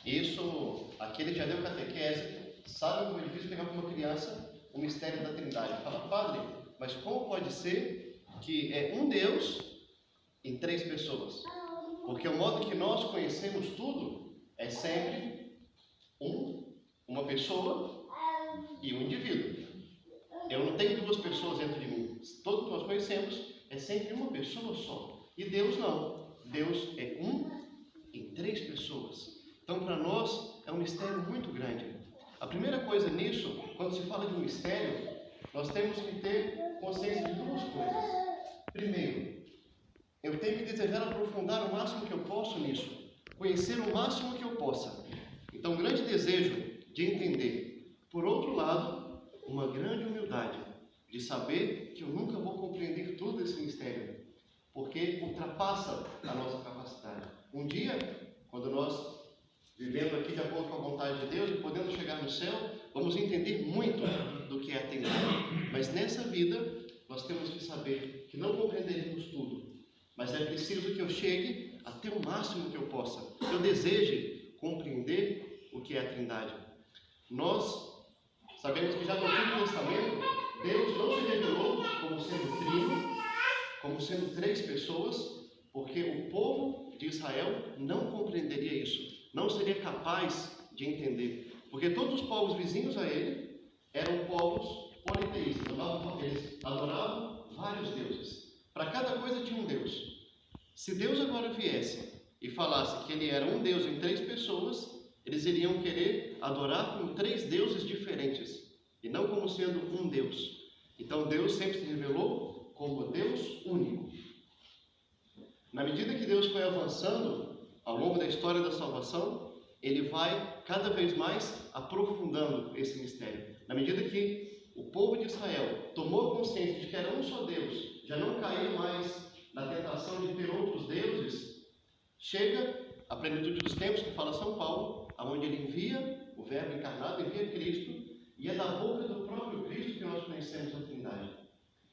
Isso, aquele que já deu catequese, sabe como é difícil pegar para uma criança o mistério da Trindade. Fala, padre, mas como pode ser que é um Deus em três pessoas? Porque o modo que nós conhecemos tudo é sempre uma pessoa e um indivíduo. Eu não tenho duas pessoas dentro de mim. Tudo que nós conhecemos é sempre uma pessoa só. E Deus não. Deus é um em três pessoas. Então, para nós, é um mistério muito grande. A primeira coisa nisso, quando se fala de um mistério, nós temos que ter consciência de duas coisas. Primeiro, eu tenho que desejar aprofundar o máximo que eu posso nisso, conhecer o máximo que eu possa. Então, um grande desejo de entender. Por outro lado, uma grande humildade de saber que eu nunca vou compreender todo esse mistério, porque ultrapassa a nossa capacidade. Um dia, quando nós vivendo aqui de acordo com a vontade de Deus e podendo chegar no céu, vamos entender muito do que é a Trindade. Mas nessa vida, nós temos que saber que não compreenderemos tudo, mas é preciso que eu chegue até o máximo que eu possa, que eu deseje compreender o que é a Trindade. Nós sabemos que já no Antigo Testamento, Deus não se revelou como sendo trino, como sendo três pessoas, porque o povo de Israel não compreenderia isso. Não seria capaz de entender, porque todos os povos vizinhos a ele eram povos politeístas, eles adoravam vários deuses, para cada coisa tinha um Deus. Se Deus agora viesse e falasse que ele era um Deus em três pessoas, eles iriam querer adorar com três deuses diferentes, e não como sendo um Deus. Então Deus sempre se revelou como Deus único. Na medida que Deus foi avançando ao longo da história da salvação, ele vai cada vez mais aprofundando esse mistério. Na medida que o povo de Israel tomou consciência de que era um só Deus, já não caiu mais na tentação de ter outros deuses, chega a plenitude dos tempos, que fala São Paulo, onde ele envia o Verbo encarnado, envia Cristo, e é da boca do próprio Cristo que nós conhecemos a Trindade.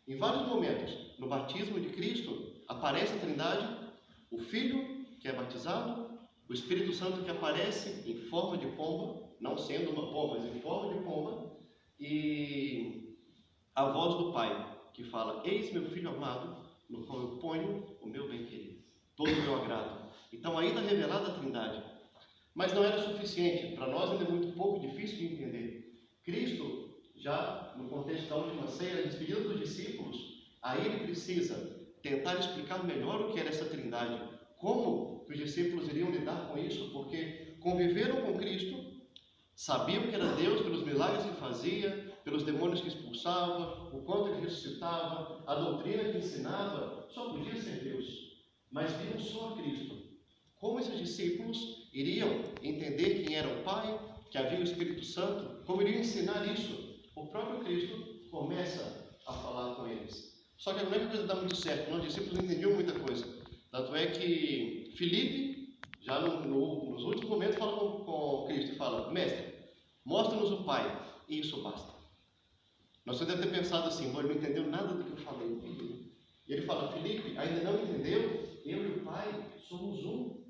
Em vários momentos, no batismo de Cristo, aparece a Trindade, o Filho que é batizado, o Espírito Santo que aparece em forma de pomba, não sendo uma pomba, mas em forma de pomba, e a voz do Pai, que fala, eis meu Filho amado, no qual eu ponho o meu bem-querer, todo o meu agrado. Então aí está revelada a Trindade. Mas não era suficiente, para nós ainda é muito pouco difícil de entender. Cristo, já no contexto da última ceia, a despedida dos discípulos, aí ele precisa tentar explicar melhor o que era essa Trindade. Como que os discípulos iriam lidar com isso? Porque conviveram com Cristo, sabiam que era Deus pelos milagres que fazia, pelos demônios que expulsava, o quanto ele ressuscitava, a doutrina que ensinava, só podia ser Deus. Mas viam só a Cristo. Como esses discípulos iriam entender quem era o Pai, que havia o Espírito Santo, como iriam ensinar isso? O próprio Cristo começa a falar com eles. Só que não é que a coisa dá muito certo, os discípulos não entendiam muita coisa. Tanto é que Filipe, já nos últimos momentos, fala com Cristo e fala, mestre, mostra-nos o Pai, e isso basta. Nós devemos ter pensado assim, ele não entendeu nada do que eu falei. E ele fala, Filipe, ainda não entendeu? Eu e o Pai somos um.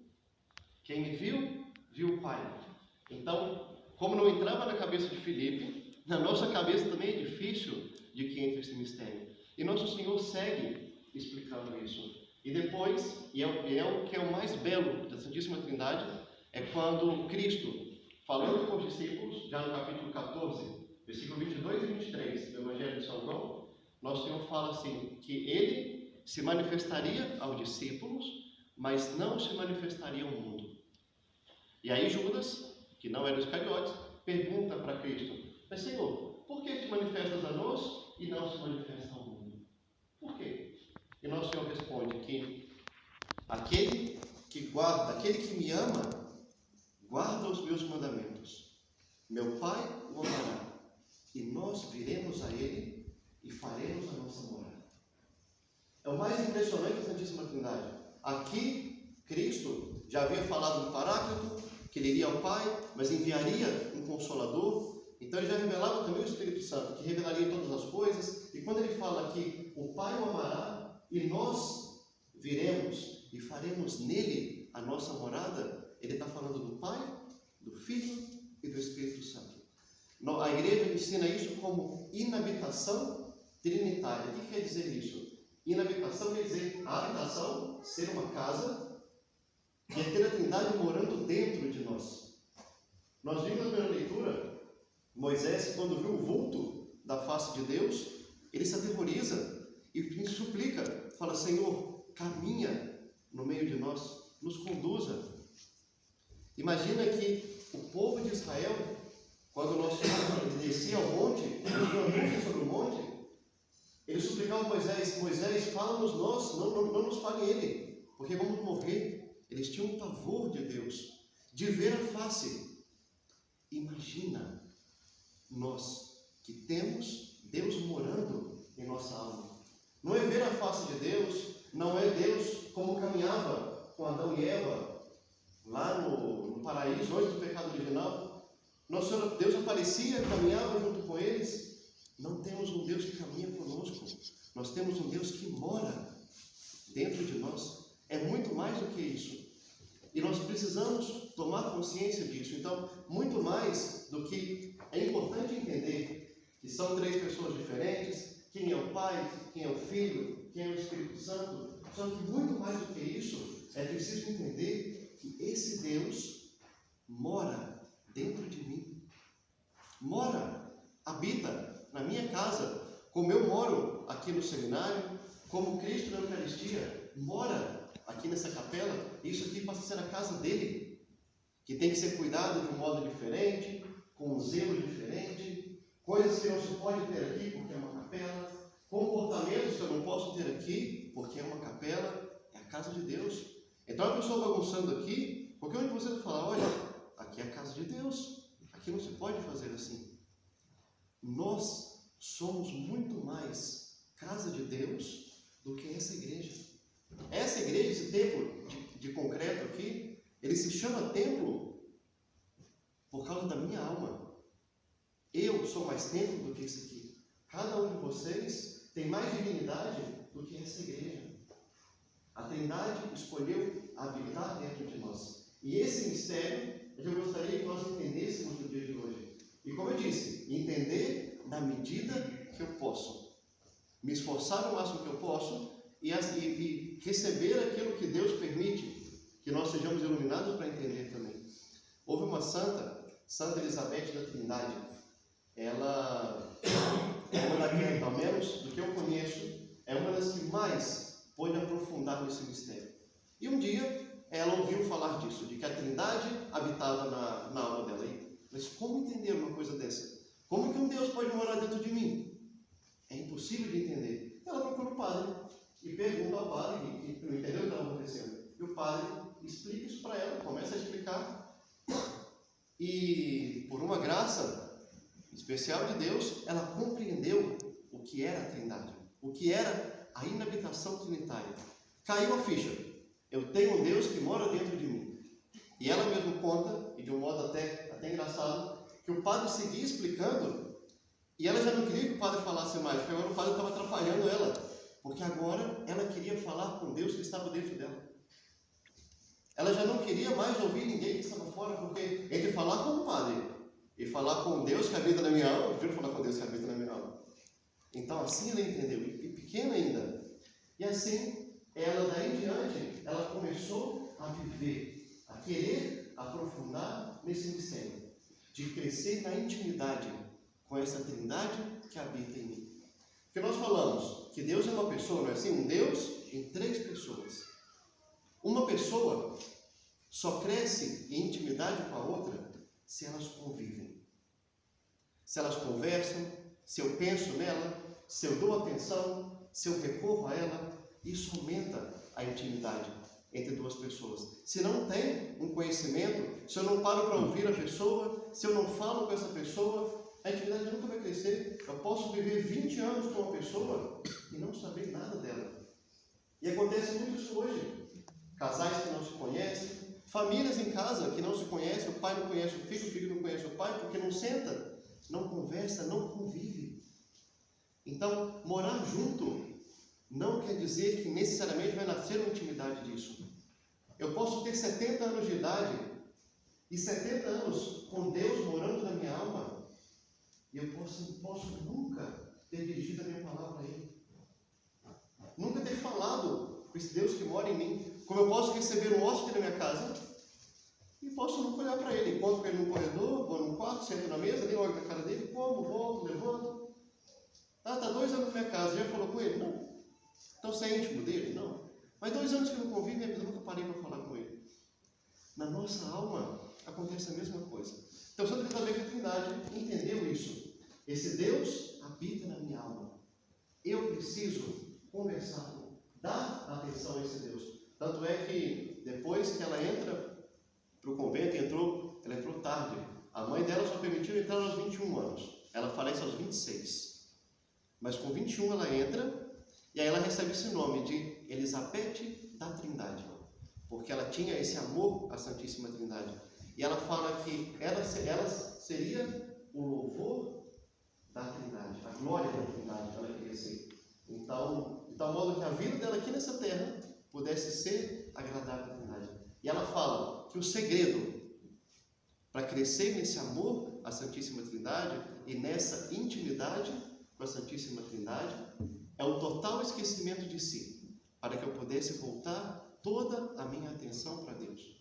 Quem me viu, viu o Pai. Então, como não entrava na cabeça de Filipe, na nossa cabeça também é difícil de que entre esse mistério. E nosso Senhor segue explicando isso. E depois, e é o que é o mais belo da Santíssima Trindade, é quando Cristo, falando com os discípulos, já no capítulo 14, versículo 22 e 23 do Evangelho de São João, nosso Senhor fala assim, que ele se manifestaria aos discípulos, mas não se manifestaria ao mundo. E aí Judas, que não era Iscariotes, pergunta para Cristo, mas Senhor, por que te manifestas a nós e não se manifesta ao mundo? Por quê? E nosso Senhor responde que aquele que me ama, guarda os meus mandamentos. Meu Pai o amará, e nós viremos a ele e faremos a nossa morada. É o mais impressionante da Santíssima Trindade. Aqui, Cristo já havia falado do Paráclito, que ele iria ao Pai, mas enviaria um Consolador. Então ele já revelava também o Espírito Santo, que revelaria todas as coisas. E quando ele fala que o Pai o amará, e nós viremos e faremos nele a nossa morada, ele está falando do Pai, Filho e do Espírito Santo. A igreja ensina isso como inabitação trinitária. O que quer dizer isso? Inabitação quer dizer a habitação, ser uma casa, e é ter a Trindade morando dentro de nós. Nós vimos na primeira leitura, Moisés, quando viu o vulto da face de Deus, ele se aterroriza e suplica, fala: Senhor, caminha no meio de nós, nos conduza. Imagina que o povo de Israel, quando o nosso Senhor descia ao monte, ele viu a nuvem sobre o monte, ele suplicava a Moisés: Moisés, fala-nos nós, não nos fale ele, porque vamos morrer. Eles tinham um pavor de Deus, de ver a face. Imagina nós que temos Deus morando em nossa alma. Não é ver a face de Deus, não é Deus como caminhava com Adão e Eva lá no paraíso, antes do pecado original. Nosso Deus aparecia, caminhava junto com eles. Não temos um Deus que caminha conosco, nós temos um Deus que mora dentro de nós. É muito mais do que isso. E nós precisamos tomar consciência disso. Então, muito mais do que é importante entender que são três pessoas diferentes, quem é o Pai, quem é o Filho, quem é o Espírito Santo. Só que muito mais do que isso, é preciso entender que esse Deus mora dentro de mim. Mora, habita na minha casa, como eu moro aqui no seminário, como Cristo na Eucaristia mora aqui nessa capela. Isso aqui passa a ser a casa dele, que tem que ser cuidado de um modo diferente, com um zelo diferente, coisas que não se pode ter aqui porque é uma capela, comportamentos que eu não posso ter aqui porque é uma capela. É a casa de Deus. Então a pessoa bagunçando aqui, qualquer um de vocês vai falar: olha, aqui é a casa de Deus, aqui não se pode fazer assim. Nós somos muito mais casa de Deus do que essa igreja. Essa igreja, esse templo de concreto aqui, ele se chama templo por causa da minha alma. Eu sou mais templo do que esse aqui. Cada um de vocês tem mais dignidade do que essa igreja. A Trindade escolheu habitar dentro de nós. E esse mistério eu gostaria que nós entendêssemos no dia de hoje. E como eu disse, entender na medida que eu posso. Me esforçar o máximo que eu posso e receber aquilo que Deus permite, que nós sejamos iluminados para entender também. Houve uma Santa Elizabeth da Trindade. Ela é uma daquelas, ao menos do que eu conheço, é uma das que mais pôde aprofundar nesse mistério. E um dia ela ouviu falar disso, de que a Trindade habitava na alma dela. Mas como entender uma coisa dessa? Como que um Deus pode morar dentro de mim? É impossível de entender. Ela procura o padre e pergunta ao padre, que não entendeu o que estava acontecendo. E o padre explica isso para ela, começa a explicar. E por uma graça especial de Deus, ela compreendeu o que era a Trindade, o que era a inabitação trinitária. Caiu a ficha. Eu tenho um Deus que mora dentro de mim. E ela mesma conta, e de um modo até engraçado, que o padre seguia explicando, e ela já não queria que o padre falasse mais, porque agora o padre estava atrapalhando ela, porque agora ela queria falar com Deus que estava dentro dela. Ela já não queria mais ouvir ninguém que estava fora, porque entre falar com o padre e falar com Deus que habita na minha alma, eu prefiro falar com Deus que habita na minha alma. Então assim ela entendeu, e pequena ainda. E assim, ela daí em diante, ela começou a viver, a querer aprofundar nesse mistério, de crescer na intimidade com essa Trindade que habita em mim. Porque nós falamos que Deus é uma pessoa, não é assim? Um Deus em três pessoas. Uma pessoa só cresce em intimidade com a outra se elas convivem. Se elas conversam, se eu penso nela, se eu dou atenção, se eu recorro a ela, isso aumenta a intimidade entre duas pessoas. Se não tem um conhecimento, se eu não paro para ouvir a pessoa, se eu não falo com essa pessoa, a intimidade nunca vai crescer. Eu posso viver 20 anos com uma pessoa e não saber nada dela. E acontece muito isso hoje. Casais que não se conhecem, famílias em casa que não se conhecem, o pai não conhece o filho não conhece o pai, porque não senta, não conversa, não convive. Então, morar junto não quer dizer que necessariamente vai nascer uma intimidade disso. Eu posso ter 70 anos de idade e 70 anos com Deus morando na minha alma, e eu posso nunca ter dirigido a minha palavra a Ele. Nunca ter falado com esse Deus que mora em mim. Como eu posso receber um hóspede na minha casa e posso nunca olhar para ele. Encontro com ele no corredor, vou num quarto, sento na mesa, nem olho na cara dele, como, volto, levanto. Ah, está 2 anos na minha casa, já falou com ele? Não. Então você é íntimo dele? Não. Mas 2 anos que eu não convivo, eu nunca parei para falar com ele. Na nossa alma acontece a mesma coisa. Então, Santo Itamar da Trindade entendeu isso. Esse Deus habita na minha alma. Eu preciso conversar, dar atenção a esse Deus. Tanto é que depois que ela entra para o convento, ela entrou tarde. A mãe dela só permitiu entrar aos 21 anos. Ela falece aos 26. Mas com 21 ela entra e aí ela recebe esse nome de Elizabeth da Trindade. Porque ela tinha esse amor à Santíssima Trindade. E ela fala que ela seria o louvor da Trindade, a glória da Trindade, ela queria ser. Então, de tal modo que a vida dela aqui nessa terra pudesse ser agradável à Trindade. E ela fala que o segredo para crescer nesse amor à Santíssima Trindade e nessa intimidade com a Santíssima Trindade é o total esquecimento de si, para que eu pudesse voltar toda a minha atenção para Deus.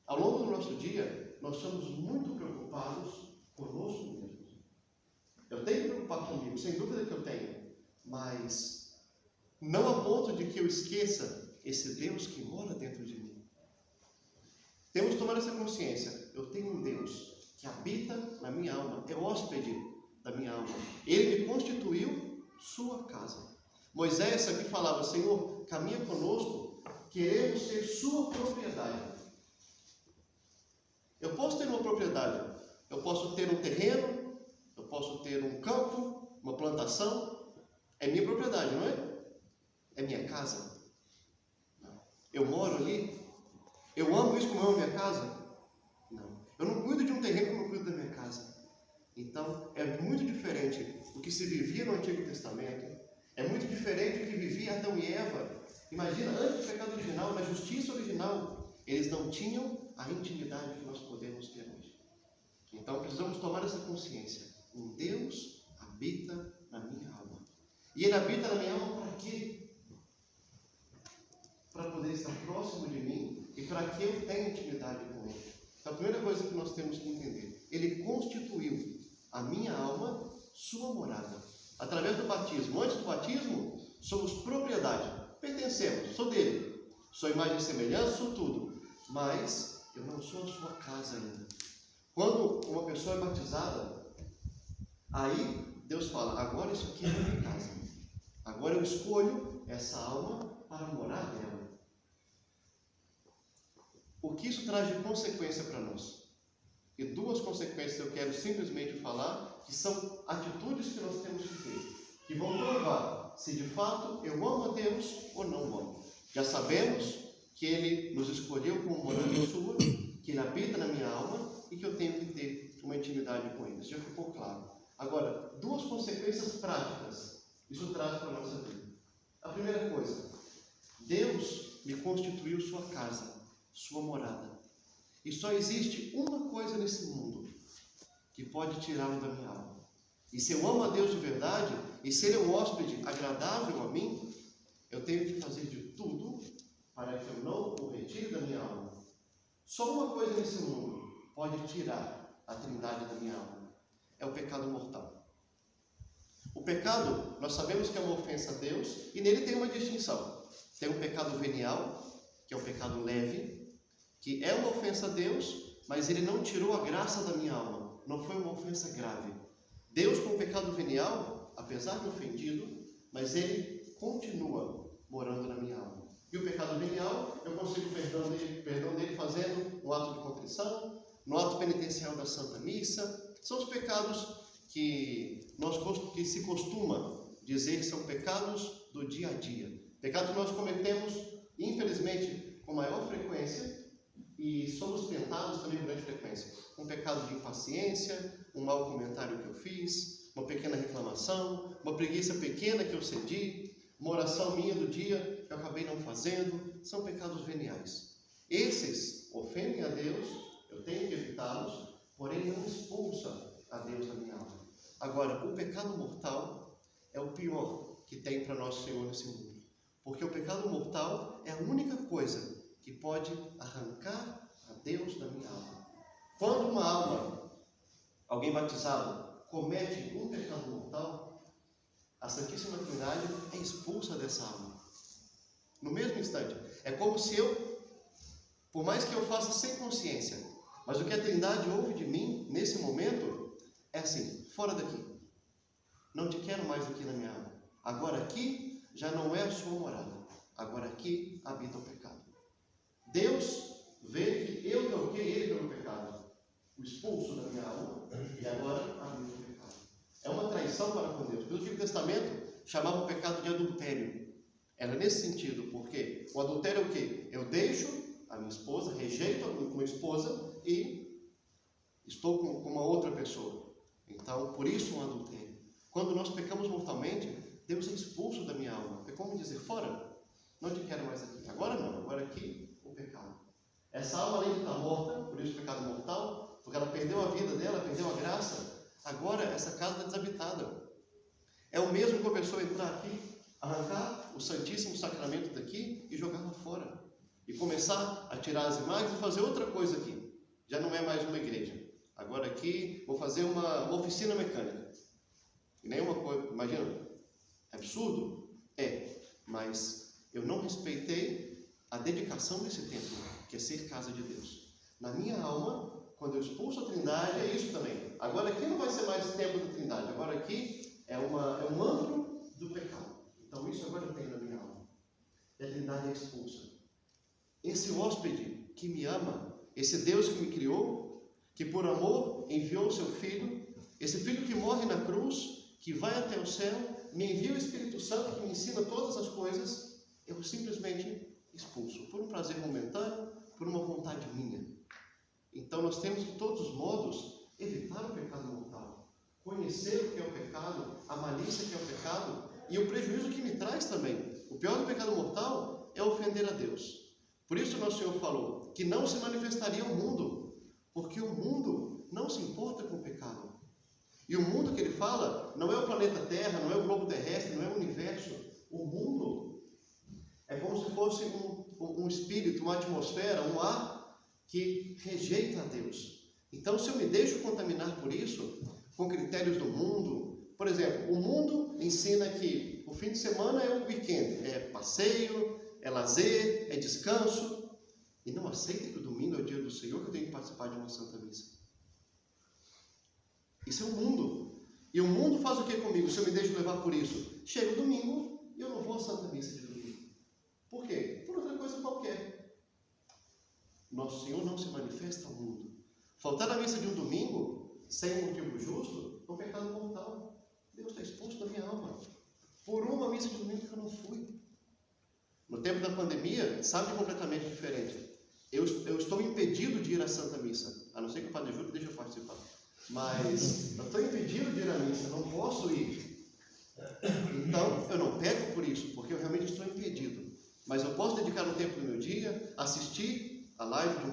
Ao longo do nosso dia, nós somos muito preocupados conosco mesmos. Eu tenho que me preocupar comigo, sem dúvida que eu tenho, mas não a ponto de que eu esqueça esse Deus que mora dentro de mim. Temos que tomar essa consciência. Eu tenho um Deus que habita na minha alma, é hóspede da minha alma. Ele me constituiu sua casa. Moisés aqui falava: Senhor, caminha conosco, queremos ser sua propriedade. Eu posso ter uma propriedade, eu posso ter um terreno, eu posso ter um campo, uma plantação. É minha propriedade, não é? É minha casa. Eu moro ali. Eu amo isso como eu amo minha casa? Não. Eu não cuido de um terreno como eu cuido da minha casa. Então, é muito diferente do que se vivia no Antigo Testamento. É muito diferente do que vivia Adão e Eva. Imagina, antes do pecado original, na justiça original, eles não tinham a intimidade que nós podemos ter hoje. Então, precisamos tomar essa consciência. Um Deus habita na minha alma. E Ele habita na minha alma para quê? Para poder estar próximo de mim e para que eu tenha intimidade com Ele. Então, a primeira coisa que nós temos que entender: Ele constituiu a minha alma sua morada. Através do batismo. Antes do batismo, somos propriedade. Pertencemos, sou dele. Sou imagem e semelhança, sou tudo. Mas eu não sou a sua casa ainda. Quando uma pessoa é batizada, aí Deus fala: agora isso aqui é a minha casa. Agora eu escolho essa alma para morar nela. O que isso traz de consequência para nós? E 2 consequências eu quero simplesmente falar, que são atitudes que nós temos que ter, que vão provar se de fato eu amo a Deus ou não amo. Já sabemos que Ele nos escolheu como morada sua, que Ele habita na minha alma e que eu tenho que ter uma intimidade com Ele. Isso já ficou claro. Agora, 2 consequências práticas isso traz para a nossa vida. A primeira coisa: Deus me constituiu sua casa, sua morada. E só existe uma coisa nesse mundo que pode tirá-lo da minha alma. E se eu amo a Deus de verdade, e se Ele é um hóspede agradável a mim, eu tenho que fazer de tudo para que eu não o retire da minha alma. Só uma coisa nesse mundo pode tirar a Trindade da minha alma: é o pecado mortal. O pecado, nós sabemos que é uma ofensa a Deus, e nele tem uma distinção. Tem um pecado venial, que é um pecado leve, que é uma ofensa a Deus, mas ele não tirou a graça da minha alma. Não foi uma ofensa grave. Deus, com o pecado venial, apesar de ofendido, mas ele continua morando na minha alma. E o pecado venial, eu consigo perdão dele fazendo um ato de contrição, no ato penitencial da Santa Missa. São os pecados que se costuma dizer que são pecados do dia a dia. Pecados que nós cometemos, infelizmente, com maior frequência, e somos tentados também com grande frequência. Um pecado de impaciência, um mau comentário que eu fiz, uma pequena reclamação, uma preguiça pequena que eu cedi, uma oração minha do dia que eu acabei não fazendo. São pecados veniais. Esses ofendem a Deus, eu tenho evitá-los, porém não expulsa a Deus da minha alma. Agora, o pecado mortal é o pior que tem para nosso Senhor nesse mundo. Porque o pecado mortal é a única coisa que pode arrancar a Deus da minha alma. Quando uma alma, alguém batizado, comete um pecado mortal, a Santíssima Trindade é expulsa dessa alma. No mesmo instante. É como se eu, por mais que eu faça sem consciência, mas o que a Trindade ouve de mim, nesse momento, é assim: fora daqui. Não te quero mais aqui na minha alma. Agora aqui já não é a sua morada. Agora aqui habita o pecado. Deus vê que eu troquei ele pelo pecado, o expulso da minha alma, e agora habita o pecado. É uma traição para com Deus. Pelo Antigo Testamento, chamava o pecado de adultério. Era nesse sentido, porque o adultério é o quê? Eu deixo a minha esposa, rejeito a minha esposa e estou com uma outra pessoa. Então, por isso um adultério. Quando nós pecamos mortalmente, Deus é expulso da minha alma. É como dizer: fora, não te quero mais aqui. Agora não, agora aqui o pecado. Essa alma, além de estar morta, por isso o pecado mortal, porque ela perdeu a vida dela, perdeu a graça, agora essa casa está desabitada. É o mesmo que a pessoa entrar aqui, arrancar o Santíssimo Sacramento daqui e jogá-lo fora. E começar a tirar as imagens e fazer outra coisa aqui. Já não é mais uma igreja. Agora aqui vou fazer uma oficina mecânica. E nenhuma coisa, imagina, é absurdo? É, mas eu não respeitei a dedicação desse templo, que é ser casa de Deus. Na minha alma, quando eu expulso a Trindade, é isso também. Agora aqui não vai ser mais templo da Trindade, agora aqui é um antro do pecado. Então isso agora eu tenho na minha alma. E a Trindade é expulsa. Esse hóspede que me ama, esse Deus que me criou, que por amor enviou o seu Filho, esse Filho que morre na cruz, que vai até o céu, me envia o Espírito Santo que me ensina todas as coisas, eu simplesmente expulso, por um prazer momentâneo, por uma vontade minha. Então nós temos de todos os modos evitar o pecado mortal, conhecer o que é o pecado, a malícia que é o pecado e o prejuízo que me traz também. O pior do pecado mortal é ofender a Deus. Por isso nosso Senhor falou que não se manifestaria o mundo, porque o mundo não se importa com o pecado. E o mundo que ele fala não é o planeta Terra, não é o globo terrestre, não é o universo. O mundo é como se fosse um espírito, uma atmosfera, um ar que rejeita a Deus. Então, se eu me deixo contaminar por isso, com critérios do mundo, por exemplo, o mundo ensina que o fim de semana é o weekend, é passeio, é lazer, é descanso, e não aceita que o domingo é o dia do Senhor, que eu tenho que participar de uma Santa Missa. Isso é o mundo. E o mundo faz o que comigo, se eu me deixo levar por isso? Chega o domingo e eu não vou à Santa Missa de domingo. Por quê? Por outra coisa qualquer. Nosso Senhor não se manifesta ao mundo. Faltar a missa de um domingo, sem um motivo justo, é um pecado mortal. Deus está expulso da minha alma. Por uma missa de domingo que eu não fui. No tempo da pandemia, sabe, completamente diferente. Eu estou impedido de ir à Santa Missa, a não ser que o Padre Júlio deixe eu participar. Mas eu estou impedido de ir à missa, não posso ir. Então, eu não peco por isso, porque eu realmente estou impedido. Mas eu posso dedicar um tempo do meu dia, assistir a live de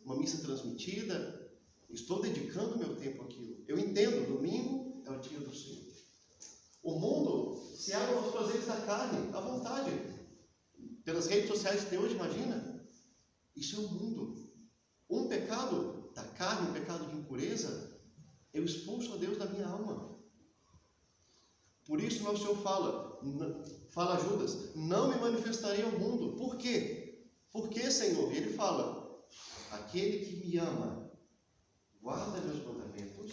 uma missa transmitida. Estou dedicando meu tempo àquilo. Eu entendo, domingo é o dia do Senhor. O mundo se abre aos prazeres da carne, à vontade. Pelas redes sociais que tem hoje, imagina. Isso é o mundo. Um pecado da carne, um pecado de impureza, eu expulso a Deus da minha alma. Por isso nosso Senhor fala a Judas, não me manifestarei ao mundo. Por quê? Por quê, Senhor? Ele fala, aquele que me ama, guarda meus mandamentos,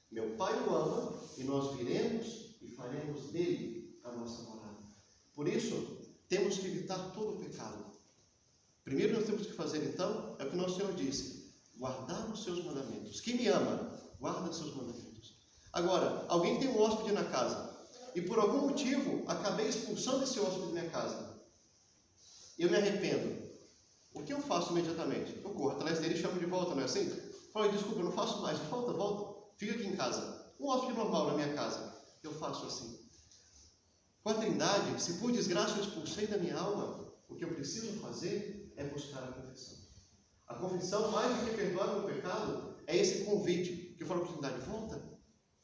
meu Pai o ama, e nós viremos e faremos dele a nossa morada. Por isso, temos que evitar todo o pecado. Primeiro nós temos que fazer, então, é o que nosso Senhor disse, guardar os seus mandamentos. Quem me ama, guarda os seus mandamentos. Agora, alguém tem um hóspede na casa, e por algum motivo, acabei expulsando esse hóspede da minha casa. Eu me arrependo. O que eu faço imediatamente? Eu corro atrás dele e chamo de volta, não é assim? Falo, desculpa, eu não faço mais. Volta. Fica aqui em casa. Um hóspede normal na minha casa. Eu faço assim. Com a Trindade, se por desgraça eu expulsei da minha alma, o que eu preciso fazer é buscar a confissão. A confissão, mais do que perdoar o pecado, é esse convite que eu falo para a Trindade: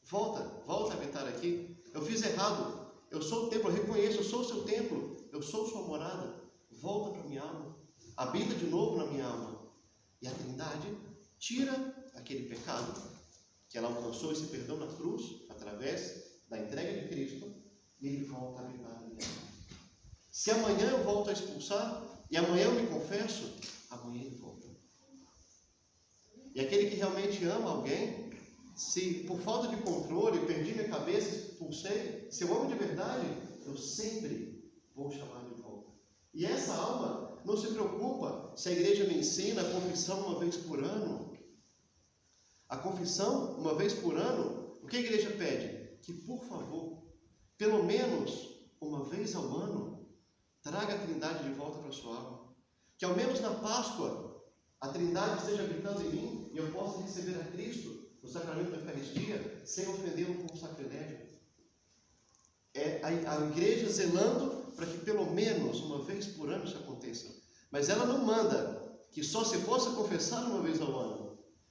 volta a habitar aqui. Eu fiz errado. Eu sou o templo, eu reconheço, eu sou o seu templo. Eu sou sua morada. Volta para a minha alma. Habita de novo na minha alma. E a Trindade tira aquele pecado que ela alcançou, esse perdão na cruz, através da entrega de Cristo, e ele volta a habitar na minha alma. Se amanhã eu volto a expulsar, e amanhã eu me confesso, amanhã ele volta. E aquele que realmente ama alguém, se por falta de controle perdi minha cabeça, expulsei, se eu amo de verdade, eu sempre vou chamar de volta. E essa alma não se preocupa se a igreja me ensina a confissão uma vez por ano. A confissão, uma vez por ano, o que a igreja pede? Que, por favor, pelo menos uma vez ao ano, traga a Trindade de volta para a sua alma. Que ao menos na Páscoa, a Trindade esteja habitando em mim e eu possa receber a Cristo no sacramento da Eucaristia sem ofendê-lo com um sacrilégio. É a igreja zelando para que pelo menos uma vez por ano isso aconteça. Mas ela não manda que só se possa confessar uma vez ao ano.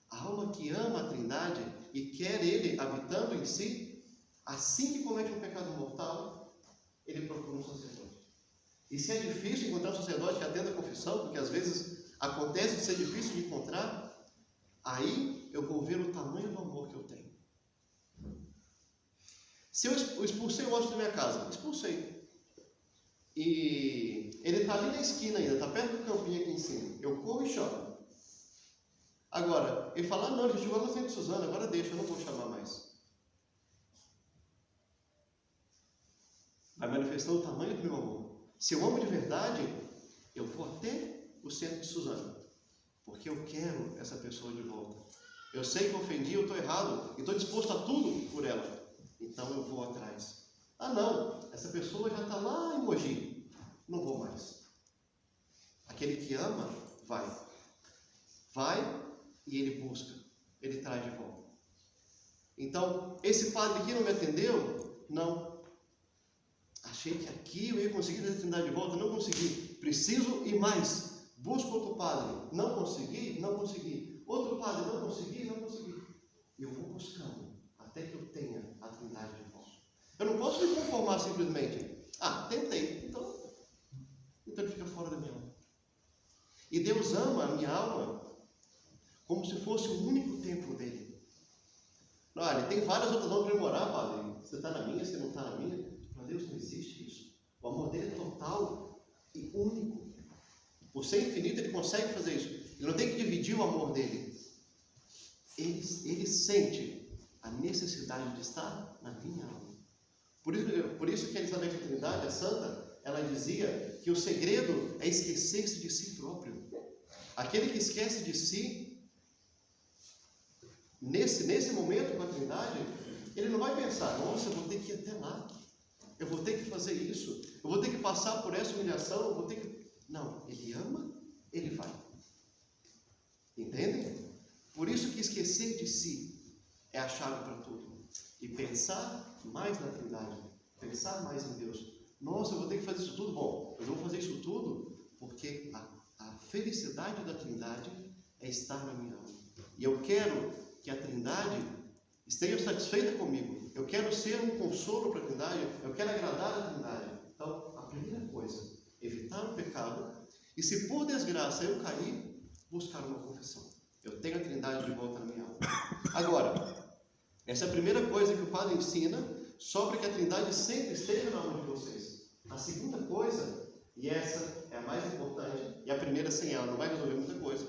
A alma que ama a Trindade e quer Ele habitando em si, assim que comete um pecado mortal, ele procura um sacerdote. E se é difícil encontrar um sacerdote que atenda a confissão, porque às vezes acontece de ser difícil de encontrar, aí eu vou ver o tamanho do amor que eu tenho. Se eu expulsei o hóspede da minha casa, expulsei. E ele está ali na esquina ainda, está perto do campinho aqui em cima. Eu corro e chamo. Agora, ele fala: não, ele jogou na frente de Suzana, agora deixa, eu não vou chamar mais. Vai manifestando o tamanho do meu amor. Se eu amo de verdade, eu vou até o centro de Suzana, porque eu quero essa pessoa de volta. Eu sei que ofendi, eu estou errado, e estou disposto a tudo por ela. Então eu vou atrás. Ah não, essa pessoa já está lá em Mogi, não vou mais. Aquele que ama, vai e ele busca, ele traz de volta. Então, esse padre aqui não me atendeu? Não. Achei que aqui eu ia conseguir a Trindade de volta, não consegui. Preciso ir mais. Busco outro padre. Não consegui? Não consegui. Outro padre? Não consegui? Não consegui. E eu vou buscando até que eu tenha a Trindade de volta. Eu não posso me conformar simplesmente. Ah, tentei. Então ele fica fora da minha alma. E Deus ama a minha alma como se fosse o único templo dele. Olha, tem várias outras almas para morar, padre. Você está na minha, você não está na minha. Para Deus não existe isso. O amor dele é total e único. Por ser infinito, ele consegue fazer isso. Ele não tem que dividir o amor dele. Ele sente a necessidade de estar na minha alma. Por isso que a Elizabeth da Trindade, a santa, ela dizia que o segredo é esquecer-se de si próprio. Aquele que esquece de si, nesse momento com a Trindade, ele não vai pensar: nossa, eu vou ter que ir até lá. Eu vou ter que fazer isso. Eu vou ter que passar por essa humilhação. Eu vou ter que... Não, ele ama, ele vai. Entendem? Por isso que esquecer de si é a chave para tudo. E pensar mais na Trindade. Pensar mais em Deus. Nossa, eu vou ter que fazer isso tudo. Bom, eu vou fazer isso tudo porque a felicidade da Trindade é estar na minha alma. E eu quero que a Trindade esteja satisfeita comigo. Eu quero ser um consolo para a Trindade. Eu quero agradar a Trindade. Então, a primeira coisa, evitar o pecado. E se por desgraça eu cair, buscar uma confissão. Eu tenho a Trindade de volta na minha alma. Agora, essa é a primeira coisa que o padre ensina, só para que a Trindade sempre esteja na alma de vocês. A segunda coisa, e essa é a mais importante, e a primeira sem ela não vai resolver muita coisa.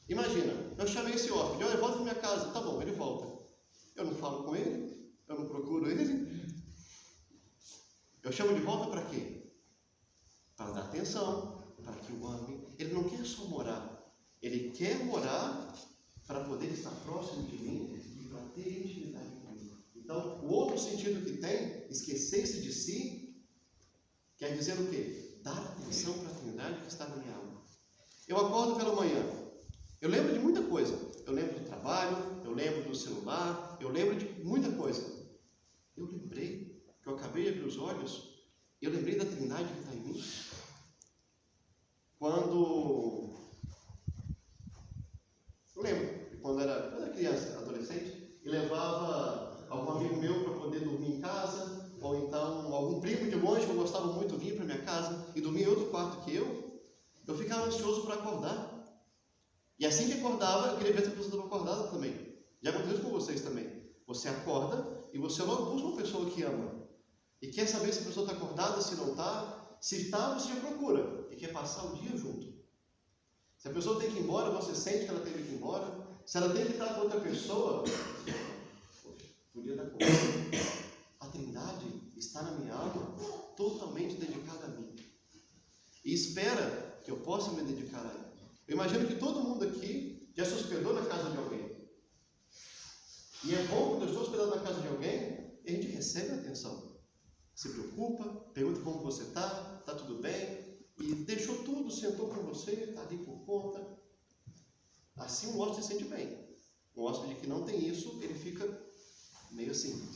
Imagina, eu chamei esse hóspede: olha, volta para minha casa. Tá bom, ele volta. Eu não falo com ele, eu não procuro ele. Eu chamo de volta para quê? Para dar atenção, para que o ame. Ele não quer só morar, ele quer morar para poder estar próximo de mim e para ter intimidade comigo. Então, o outro sentido que tem, esquecer-se de si, quer dizer o quê? Dar atenção para a Trindade que está na minha alma. Eu acordo pela manhã, eu lembro de muita coisa. Eu lembro do trabalho, eu lembro do celular, eu lembro de muita coisa. Eu lembrei que eu acabei de abrir os olhos, eu lembrei da Trindade que está em mim. Quando criança, adolescente, e levava algum amigo meu para poder dormir em casa, ou então algum primo de longe que eu gostava muito vinha para minha casa e dormia em outro quarto que eu ficava ansioso para acordar. E assim que acordava, eu queria ver se a pessoa estava acordada também. Já aconteceu isso com vocês também. Você acorda e você logo busca uma pessoa que ama. E quer saber se a pessoa está acordada, se não está. Se está, você já procura. E quer passar o dia junto. Se a pessoa tem que ir embora, você sente que ela teve que ir embora. Se ela tem que estar com outra pessoa, podia dar conta. A Trindade está na minha alma, totalmente dedicada a mim. E espera que eu possa me dedicar a ela. Eu imagino que todo mundo aqui já se hospedou na casa de alguém. E é bom quando eu estou hospedado na casa de alguém, a gente recebe atenção. Se preocupa, pergunta como você está tudo bem, e deixou tudo, sentou com você, está ali por conta. Assim um hóspede se sente bem. Um hóspede que não tem isso, ele fica meio assim.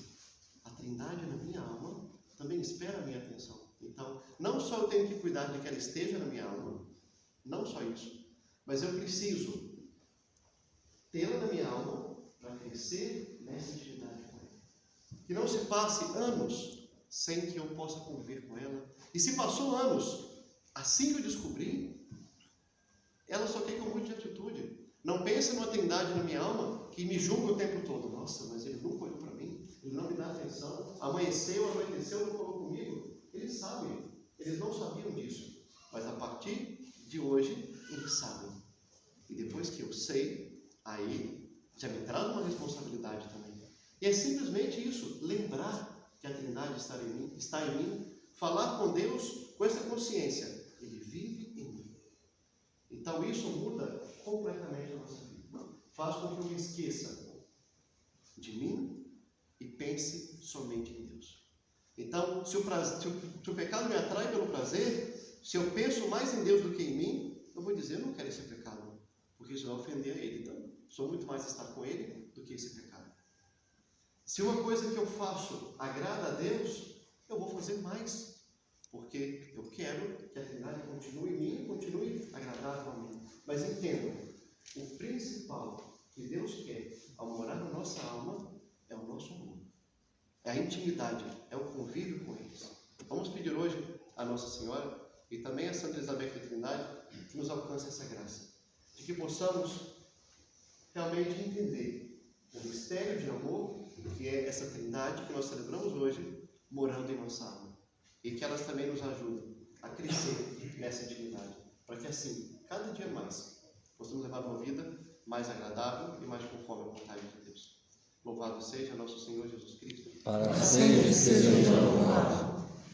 A Trindade na minha alma também espera a minha atenção. Então, não só eu tenho que cuidar de que ela esteja na minha alma, não só isso, mas eu preciso tê-la na minha alma para crescer nessa intimidade com ela. Que não se passe anos sem que eu possa conviver com ela. E se passou anos, assim que eu descobri, ela só tem com muita atitude. Não pensa numa Trindade na minha alma que me julga o tempo todo. Nossa, mas ele nunca olhou para mim, ele não me dá atenção. Amanheceu, anoiteceu, não falou comigo. Eles sabem, eles não sabiam disso. Mas a partir de hoje, eles sabem. E depois que eu sei, aí já me traz uma responsabilidade também. E é simplesmente isso, lembrar que a Trindade está em mim, falar com Deus com essa consciência. Ele vive em mim. Então isso muda completamente a nossa vida. Faz com que eu me esqueça de mim e pense somente em Deus. Então, se o pecado me atrai pelo prazer, se eu penso mais em Deus do que em mim, eu vou dizer, eu não quero esse pecado, porque isso vai ofender a Ele. Então, sou muito mais estar com Ele do que esse pecado. Se uma coisa que eu faço agrada a Deus, eu vou fazer mais, porque eu quero que a Trindade continue em mim e continue agradável a mim. Mas entendam, o principal que Deus quer ao morar na nossa alma é o nosso amor. É a intimidade, é o convívio com eles. Vamos pedir hoje a Nossa Senhora e também a Santa Elizabeth da Trindade que nos alcance essa graça, de que possamos realmente entender o mistério de amor que é essa Trindade que nós celebramos hoje, morando em nossa alma. E que elas também nos ajudem a crescer nessa intimidade, para que assim, cada dia mais, possamos levar uma vida mais agradável e mais conforme a vontade de Deus. Louvado seja nosso Senhor Jesus Cristo. Para sempre seja louvado.